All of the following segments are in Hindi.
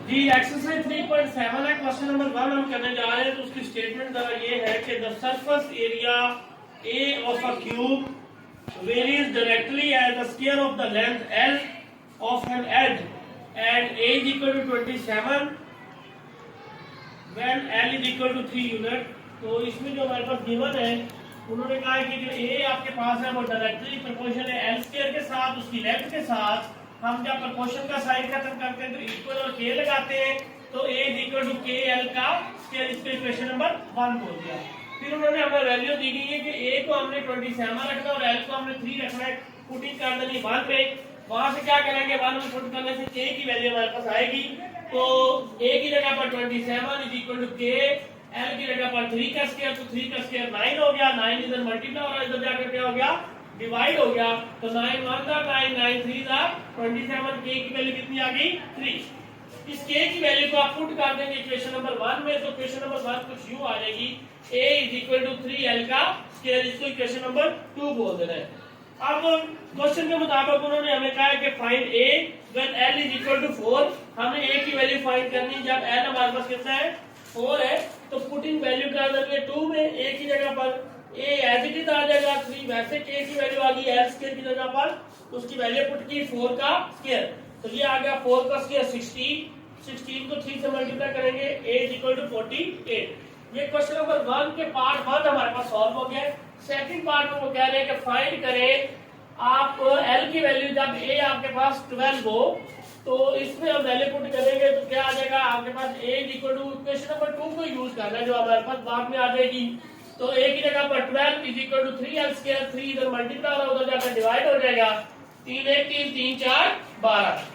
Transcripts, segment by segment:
जी एक्सरसाइज 3.7 है। क्वेश्चन नंबर 1 हम करने जा रहे हैं। तो उसकी स्टेटमेंट ये है कि the surface area A of a cube varies directly as the square of the length L of an edge and A is equal to 27 when L is equal to 3 unit. तो इसमें जो हमारे पास गिवन है, उन्होंने कहा है कि जो ए आपके पास है वो डायरेक्टली प्रोपोर्शनल है एल स्क्वायर के साथ, उसकी लेंथ के साथ। हम जब प्रोपोर्शन का साइन खत्म करते हैं तो इक्वल और के लगाते हैं, तो ए इज इक्वल टू के एल का स्क्वायर। इसको इक्वेशन नंबर 1 बोल दिया। फिर उन्होंने हमें वैल्यू दी गई है कि ए को हमने 27 रखना और एल को हमने 3 रखना है। पुटिंग कर देनी 1 पे, वहां से क्या करेंगे 1 में पुट करने से के की वैल्यू हमारे पास आएगी। तो ए की जगह पर 27 इज इक्वल टू के, एल की जगह पर 3 का स्क्वायर, तो 3 का स्क्वायर 9 हो गया। 9 इधर मल्टीप्लाई और इधर जाकर क्या हो गया, डिवाइड हो गया। तो 9 1 था 9, 9 3 था 27। के की वैल्यू कितनी आ गई 3। इस के की वैल्यू को आप पुट कर देंगे इक्वेशन नंबर 1 में, तो इक्वेशन नंबर 1 कुछ यूं आ जाएगी, a is equal to 3l का स्क्वायर। इसको इक्वेशन नंबर 2 बोल देना है। अब क्वेश्चन के मुताबिक उन्होंने हमें कहा है कि find a when l is equal to 4। हमने a की वैल्यू फाइंड करनी जब l हमारे पास कितना है 4 है। तो पुटिंग वैल्यू कर देंगे 2 में, a की जगह पर a एज इट इज आ जाएगा 3, वैसे k की वैल्यू आ गई l स्क्वायर की जगह पर, तो उसकी वैल्यू पुट की 4 का स्क्वायर। तो ये आ गया 4 का स्क्वायर 16 को 3 से मल्टीप्लाई करेंगे, a इज इक्वल टू 48। ये क्वेश्चन नंबर 1 के पार्ट 1 हमारे पास सॉल्व हो गया। सेकंड पार्ट में वो कह रहे हैं कि फाइंड करें आप l की वैल्यू जब a आपके पास 12 हो, तो इसमें हम वैल्यू पुट करेंगे तो क्या आ जाएगा आपके पास a is equal to equation number 2 को यूज करना है जो हमारे पास बाद में आ जाएगी। तो a की जगह पर 12 is equal to 3l square, 3 इधर मल्टीप्लाई और उधर जाकर डिवाइड हो जाएगा। 3 1 3 3 4 12।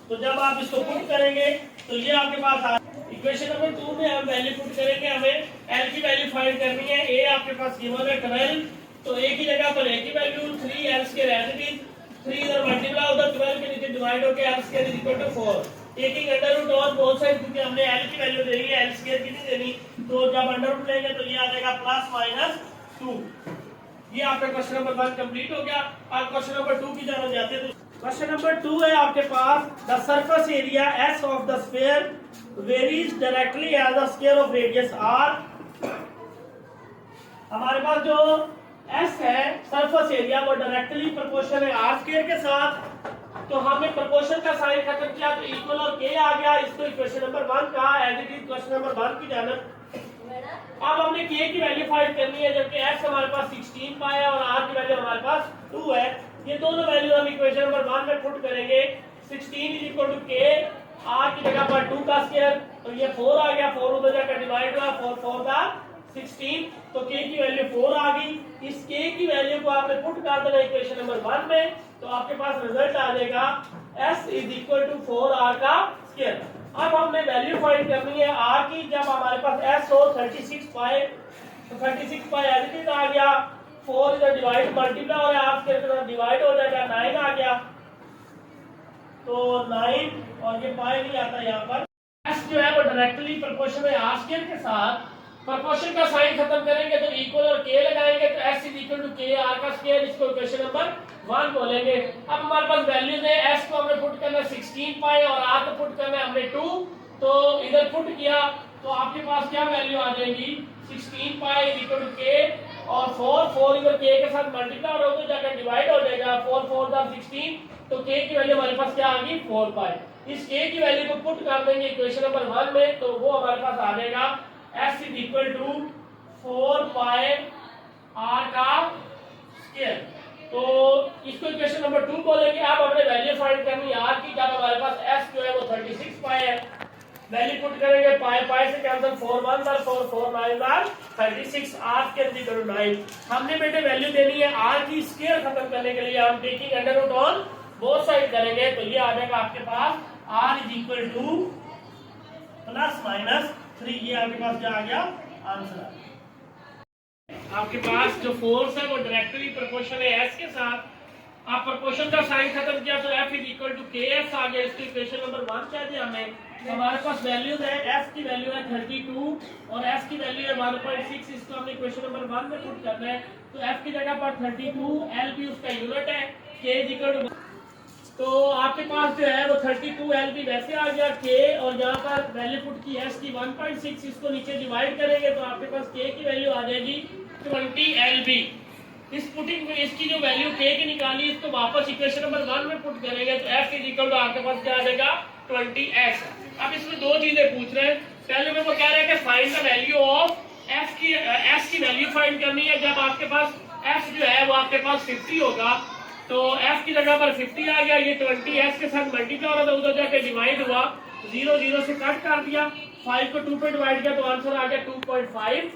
तो जब आप इसको पुट करेंगे तो ये आपके पास इक्वेशन नंबर 2 में हम वैल्यू पुट करेंगे। हमें l की वैल्यू फाइंड करनी है। a आपके पास गिवन है 12, तो a की जगह पर a की value 3l square as it is, 3 इधर मल्टीप्लाई उधर 12 के नीचे डिवाइड होकर l square is equal to 4। Taking under root on both side, क्योंकि हमने l की वैल्यू देनी है l स्क्वायर की नहीं देनी। तो जब अंडर रूट लेंगे तो ये आ जाएगा प्लस माइनस 2। ये आपका क्वेश्चन नंबर 1 कंप्लीट हो गया। अब क्वेश्चन नंबर 2 की तरफ जाते हैं। तो क्वेश्चन नंबर 2 है आपके पास, the surface area s of the sphere varies directly as the square of radius r। हमारे पास जो s है सरफेस एरिया वो डायरेक्टली प्रोपोर्शनल है r स्क्वायर के साथ। तो हमने प्रोपोर्शन का साइन खत्म किया तो इक्वल और k आ गया। इसको इक्वेशन नंबर 1 का as it is question number 1 की जानब। अब हमने k की वैल्यू फाइंड करनी है, जबकि s हमारे पास 16 पाया और r की वैल्यू हमारे पास 2 है। ये दोनों वैल्यू हम इक्वेशन नंबर 1 में पुट करेंगे। 16 is equal to k, r की जगह पर 2 का स्क्वायर, तो ये 4 आ गया, 4 उधर जाकर डिवाइड हुआ, 4 4 का 16, तो k की वैल्यू 4 आ गई। इस k की वैल्यू को आपने पुट कर देना इक्वेशन नंबर 1 में, तो आपके पास रिजल्ट आ जाएगा s is equal to 4r का स्क्वायर। अब हमने वैल्यू फाइंड करनी है r की। जब हमारे पास s हो 36 पाए, तो 36 पाए एज इट इज आ गया, 4 इधर डिवाइड मल्टीप्लाई और r के साथ डिवाइड हो जाएगा, 9 आ गया। तो 9 और ये पाए नहीं आता यहाँ पर। s जो है वो डायरेक्टली प्रोपोर्शनल है r स्क्वायर के साथ। प्रोपोर्शन का साइन खत्म करेंगे तो इक्वल और k लगाएंगे, तो s is equal to k r का स्क्वायर। इसको इक्वेशन नंबर 1 बोलेंगे। अब हमारे पास वैल्यूज है, s को हमने पुट करना है 16 पाए और r को पुट करना है हमने 2, तो इधर पुट किया तो आपके पास क्या वैल्यू आ जाएगी 16 पाए इज इक्वल टू k और 4 इधर k के साथ मल्टीप्लाई और उधर जाकर डिवाइड हो जाएगा, 4 4 का 16, तो k की वैल्यू हमारे पास क्या आ गई 4 पाए। इस k की वैल्यू को पुट कर देंगे इक्वेशन नंबर 1 में, तो वो हमारे पास आ जाएगा s इज इक्वल टू 4 पाए r का स्क्वायर। तो इसको इक्वेशन नंबर 2 बोलेंगे। अब हमने वैल्यू फाइंड करनी है r की। जब हमारे पास s जो है वो 36 पाए है, वैल्यू पुट करेंगे, पाए पाए से कैंसिल, 4 1 4 4 4 9 36, r के इक्वल टू 9। हमने बेटे वैल्यू देनी है r की स्क्वायर खत्म करने के लिए हम taking under root on both side करेंगे, तो ये आ जाएगा आपके पास r is equal to plus minus 3। ये आपके पास क्या आ गया आंसर। आपके पास जो फोर्स है वो डायरेक्टली प्रोपोर्शनल है s के साथ। आप प्रोपोर्शन का साइन खत्म किया तो f is equal to ks आ गया। इसको इक्वेशन नंबर 1 कह दिया हमें। हमारे पास वैल्यूज है, f की वैल्यू है 32 और s की वैल्यू है 1.6। इसको हमने इक्वेशन नंबर 1 में पुट करना है। तो f की जगह पर 32, l भी उसका यूनिट है, k इज इक्वल टू तो आपके पास जो है वो 32 LB वैसे आ गया K, और यहाँ पर वैल्यू पुट की S की 1.6, इसको नीचे डिवाइड करेंगे तो आपके पास K की वैल्यू आ जाएगी 20 LB। इस पुटिंग में इसकी जो वैल्यू K की निकाली, इसको वापस इक्वेशन नंबर 1 में पुट करेंगे तो F इज इक्वल टू आपके पास क्या आ जाएगा 20S। अब इसमें दो चीजें पूछ रहे हैं। पहले में वो कह रहे हैं कि find the value of F की, S की वैल्यू फाइंड करनी है जब आपके पास F जो है वो आपके पास 50 होगा। तो F की जगह पर 50 आ गया, ये 20S के साथ मल्टीप्लाई हो रहा था, उधर जाके डिवाइड हुआ, 0 0 से कट कर दिया, 5 को 2 पे डिवाइड किया तो आंसर आ गया 2.5,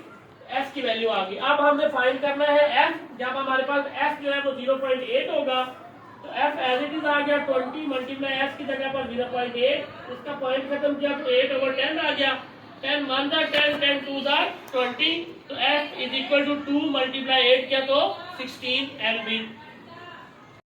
F की वैल्यू आ गई। अब हमने फाइंड करना है F, जब हमारे पास F जो है वो 0.8 होगा तो F एज इट इज आ गया 20 मल्टीप्लाई S की जगह पर 0.8, उसका पॉइंट खत्म किया तो 8/10 आ गया, 10 1 10 10 2 20, तो F is equal to 2 multiply 8 किया तो 16 LB।